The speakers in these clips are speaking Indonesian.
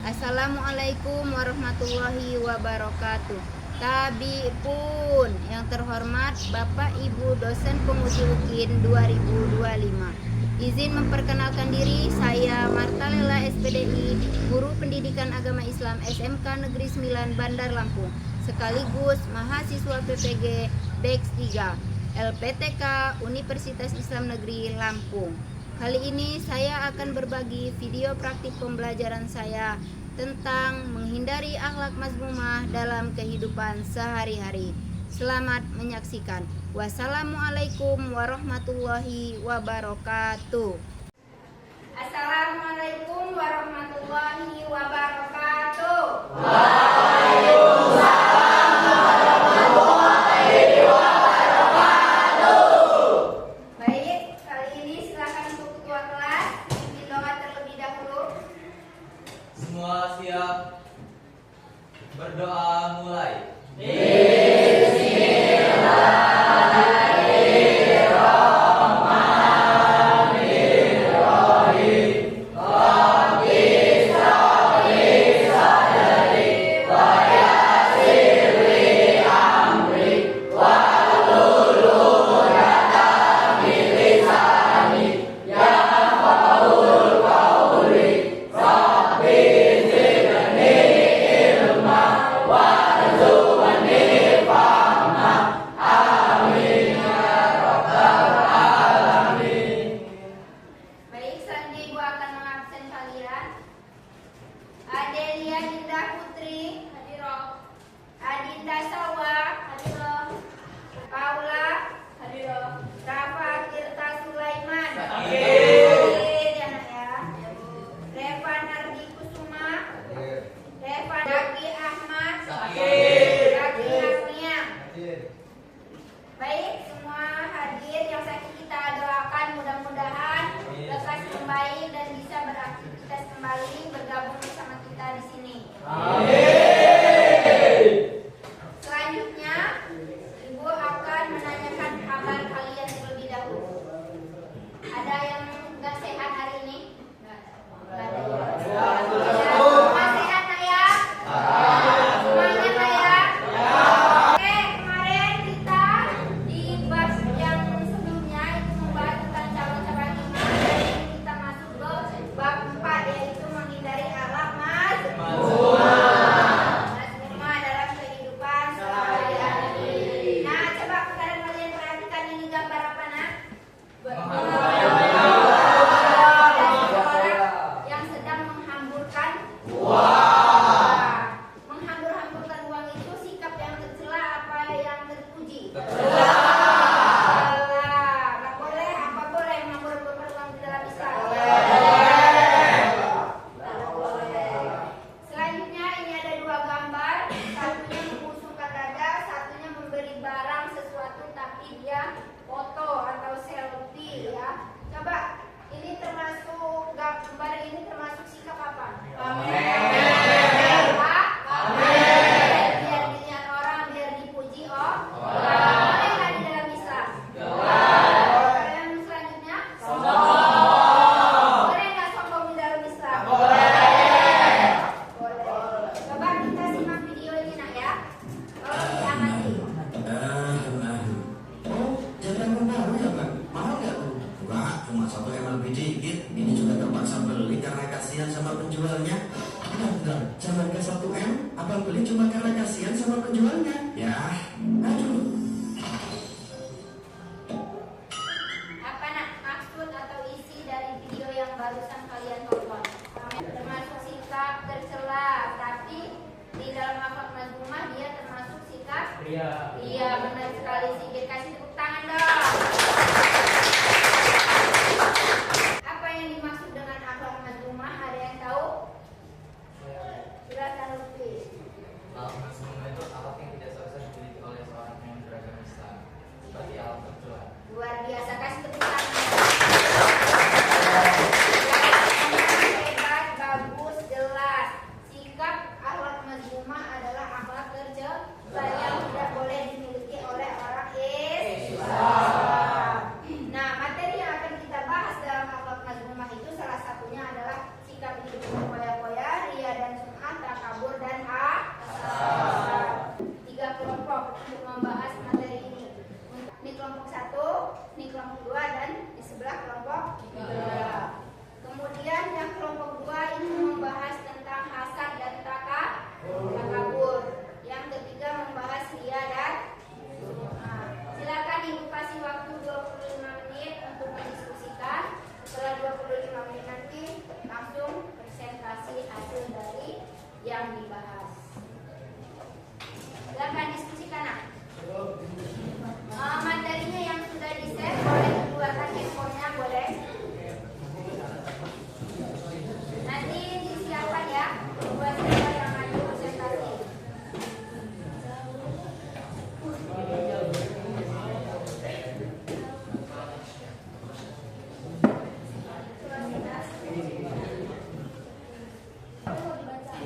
Assalamualaikum warahmatullahi wabarakatuh. Tabipun yang terhormat Bapak Ibu dosen penguji UKIN 2025. Izin memperkenalkan diri, saya Marta Lela SPDI, Guru Pendidikan Agama Islam SMK Negeri 9 Bandar Lampung, sekaligus mahasiswa PPG BEX 3 LPTK Universitas Islam Negeri Lampung. Kali ini saya akan berbagi video praktik pembelajaran saya tentang menghindari akhlak mazmumah dalam kehidupan sehari-hari. Selamat menyaksikan. Wassalamualaikum warahmatullahi wabarakatuh. Assalamualaikum warahmatullahi wabarakatuh. Semua siap? Berdoa mulai. Adelia Indah Putri, hadiroh. Adinda Sawa, hadiroh. Paula, hadiroh. Rafa Tirta Sulaiman, hadir ya nak ya. Reva Nardi Kusuma, Reva Daki Ahmad, Daki Agnia. Baik, semua hadir yang sakit kita doakan mudah-mudahan lekas kembali dan bisa beraktivitas kembali bergabung bersama kita di sini. Selanjutnya, Ibu akan menanyakan kabar kalian terlebih dahulu. Ada yang nggak sehat hari ini? Nggak ada ya? Semua sehat nak ya? Semuanya nak ya? Oke, kemarin kita di bab yang sebelumnya itu membahas tentang calon-calon iman. Dan ini kita masuk ke bab 4, yaitu menghindari akhlak mazmumah dalam kehidupan sehari-hari. Nah, coba kalian perhatikan ini gambar apa nak? Orang yang sedang menghamburkan uang. Menghambur-hamburkan uang itu sikap yang tercela apa yang terpuji? Tercela. Nggak boleh, apa boleh menghambur-hamburkan uang di dalam Islam? Selanjutnya ini ada dua gambar, satunya membusungkan dada, satunya memberi barang sesuatu tapi dia foto atau selfie ya. Coba ini termasuk gambar ini termasuk sikap apa? Biar dilihat orang, biar dipuji orang. Boleh nggak di dalam Islam? Yang selanjutnya? Boleh nggak sombong di dalam Islam? Boleh. Coba kita simak video ini nak ya. Tolong diamati. Jangan baru ya kan? Mahal nggak tuh? Enggak, cuma 1 M lebih dikit. Ini juga terpaksa beli karena kasihan sama penjualnya. Benar, jangan ke 1 M, abang beli cuma karena kasihan sama penjualnya. Ya, aduh. Apa nak maksud atau isi dari video yang barusan kalian tonton? Termasuk sikap tercela, tapi di dalam akhlak mazmumah dia termasuk sikap. Iya, benar sekali. Sigit, kasih tepuk tangan dong. Apa yang dimaksud dengan akhlak mazmumah? Ada yang tahu? Silakan Lutfi. Mazmumah itu akhlak yang tidak seharusnya dimiliki oleh seorang yang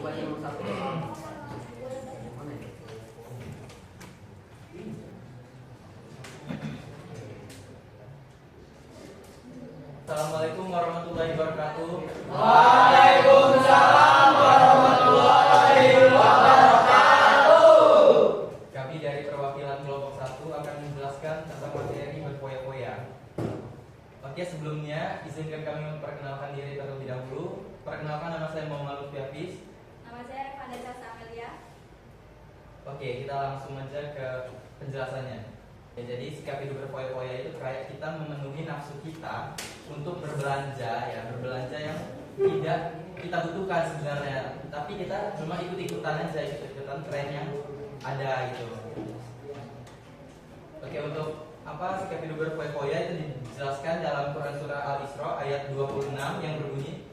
coba yang nomor 1. Mana ya? Assalamualaikum warahmatullahi wabarakatuh. Waalaikumsalam warahmatullahi wabarakatuh. Kami dari perwakilan kelompok 1 akan menjelaskan tentang materi berfoya-foya. Oke, sebelumnya izinkan kami memperkenalkan diri terlebih dahulu. Perkenalkan, nama saya Muhammad Lutfi Hafiz. Nama saya Vanessa Amelia. Oke, kita langsung aja ke penjelasannya. Ya, jadi sikap hidup berfoya-foya itu kayak kita memenuhi nafsu kita untuk berbelanja, ya berbelanja yang tidak kita butuhkan sebenarnya, tapi kita cuma ikut-ikutan aja, ikut-ikutan tren yang ada gitu. Oke, untuk apa sikap hidup berfoya-foya itu dijelaskan dalam Quran surah Al-Isra ayat 26 yang berbunyi,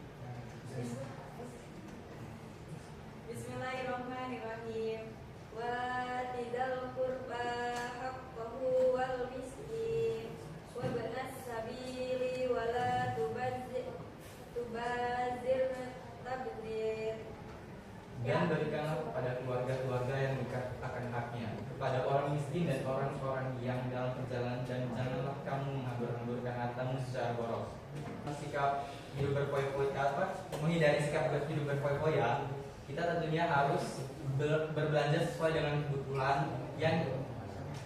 Bismillahirrahmanirrahim. Wa tidal qurba haqqahu wal miskin wa ibnas sabili wa la tubadzir tabdzir. dan berikanlah kepada keluarga-keluarga yang dekat akan haknya, kepada orang miskin dan orang-orang yang dalam perjalanan, dan janganlah kamu menghambur-hamburkan hartamu secara boros. Sikap hidup berfoya-foya apa? Menghindari sikap hidup berfoya-foya, kita tentunya harus berbelanja sesuai dengan kebutuhan yang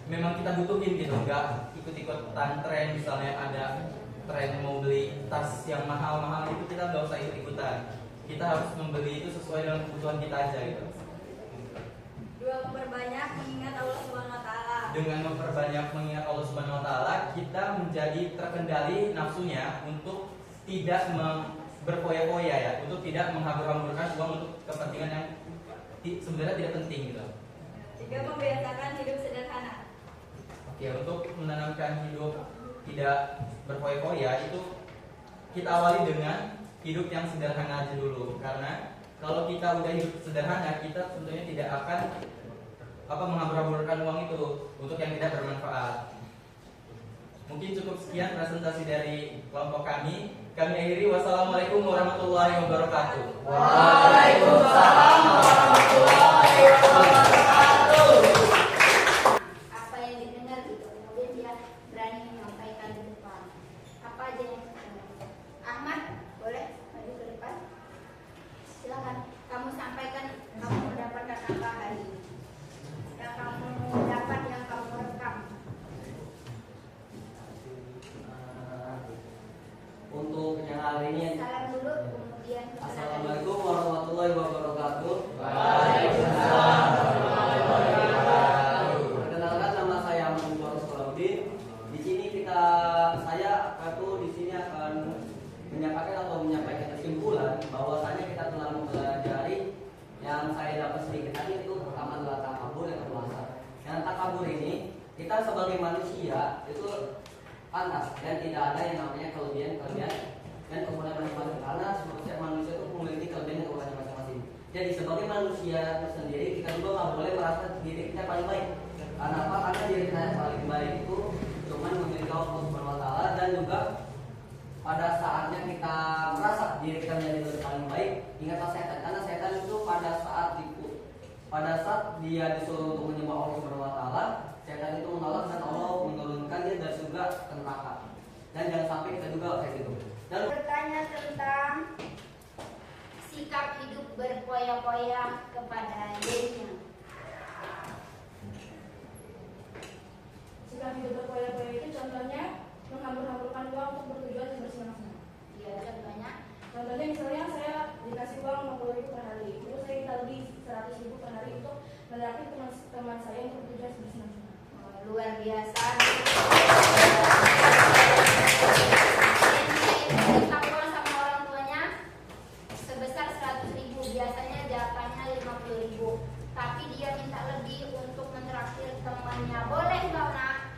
memang kita butuhin gitu, enggak ikut-ikutan tren. Misalnya ada tren mau beli tas yang mahal-mahal, itu kita nggak usah ikut-ikutan. Kita harus membeli itu sesuai dengan kebutuhan kita aja gitu. 2. Memperbanyak mengingat Allah Subhanahu wa taala. Dengan memperbanyak mengingat Allah Subhanahu wa taala, kita menjadi terkendali nafsunya untuk tidak berfoya-foya, ya, untuk tidak menghambur-hamburkan uang untuk kepentingan yang sebenarnya tidak penting gitu. 3. Membiasakan hidup sederhana. Oke, untuk menanamkan hidup tidak berfoya-foya itu kita awali dengan hidup yang sederhana aja dulu, karena kalau kita udah hidup sederhana, kita tentunya tidak akan menghambur-hamburkan uang itu untuk yang tidak bermanfaat. Mungkin cukup sekian presentasi dari kelompok kami. Kami akhiri. Wassalamualaikum warahmatullahi wabarakatuh. Waalaikumsalam warahmatullahi wabarakatuh. Apa yang didengar gitu, kemudian dia berani menyampaikan di depan. Apa aja yang Ahmad, boleh maju ke depan? Silakan, kamu sampaikan kamu mendapatkan apa hari ini, yang kamu dapat, yang kamu rekam. Untuk yang hari ini, Salam dulu, kemudian Assalamualaikum warahmatullahi wabarakatuh. Waalaikumsalam warahmatullahi wabarakatuh. Perkenalkan, nama saya Muhammad Solahuddin. Di sini saya di sini akan menyampaikan kesimpulan bahwasanya kita telah mempelajari yang saya dapat sedikit tadi. Itu pertama adalah takabur, yang kedua asal. Yang takabur ini, kita sebagai manusia itu pantas dan tidak ada yang namanya kelebihan dan kekurangan masing-masing, karena setiap manusia itu memiliki kelebihan dan kekurangan masing-masing. Jadi sebagai manusia sendiri, kita juga nggak boleh merasa diri kita paling baik. Karena apa? Karena diri kita yang paling baik itu cuma memiliki Allah Subhanahu wa taala, dan juga pada saatnya kita merasa diri kita menjadi lebih paling baik, ingatlah setan, karena setan itu pada saat dia disuruh untuk menyembah Allah Subhanahu wa taala, setan itu menolak dan Allah menurunkan dia dari surga ke neraka. Dan jangan sampai kita juga kayak gitu. Dan bertanya tentang sikap hidup berfoya-foya kepada dirinya. Sikap hidup berfoya-foya itu contohnya menghambur-hamburkan uang untuk bertujuan yang bersenang-senang. Ya, Contohnya misalnya saya dikasih uang 50.000 per hari, terus saya minta lebih 100.000 per hari untuk menraktir teman saya untuk bertujuan bersenang-senang. Luar biasa. Minta uang sama orang tuanya sebesar 100.000, biasanya jatahnya 50.000, tapi dia minta lebih untuk mentraktir temannya. Boleh nggak, Nak?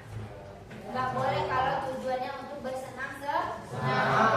Nggak boleh kalau tujuannya untuk bersenang-senang.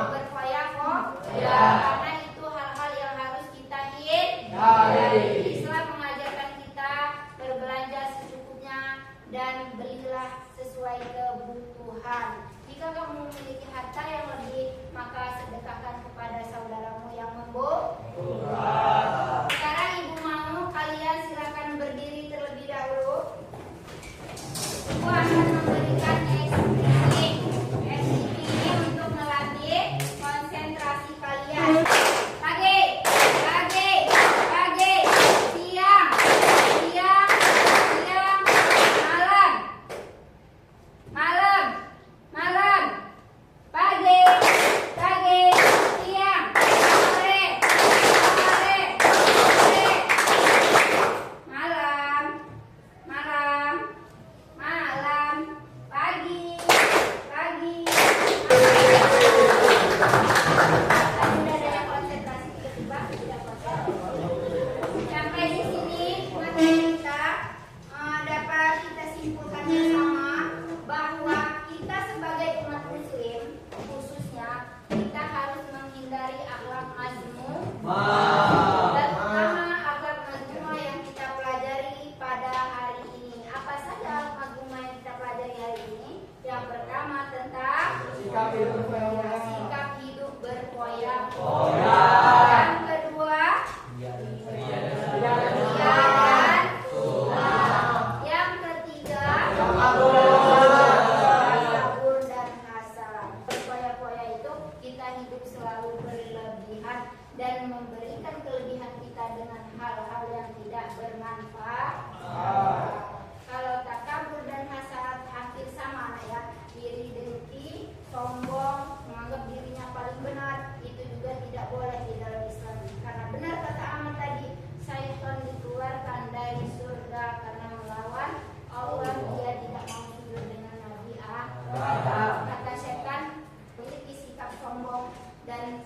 selalu berlebihan dan memberikan kelebihan kita dengan hal-hal yang tidak bermanfaat. Kalau takabur dan hasad hampir sama ya, iri dengki, sombong, menganggap dirinya paling benar, itu juga tidak boleh di dalam Islam. Karena benar kata Ahmad tadi, syaitan dikeluarkan dari surga karena melawan Allah, dia tidak mau sujud dengan Nabi Adam. Kata setan memiliki sikap sombong dan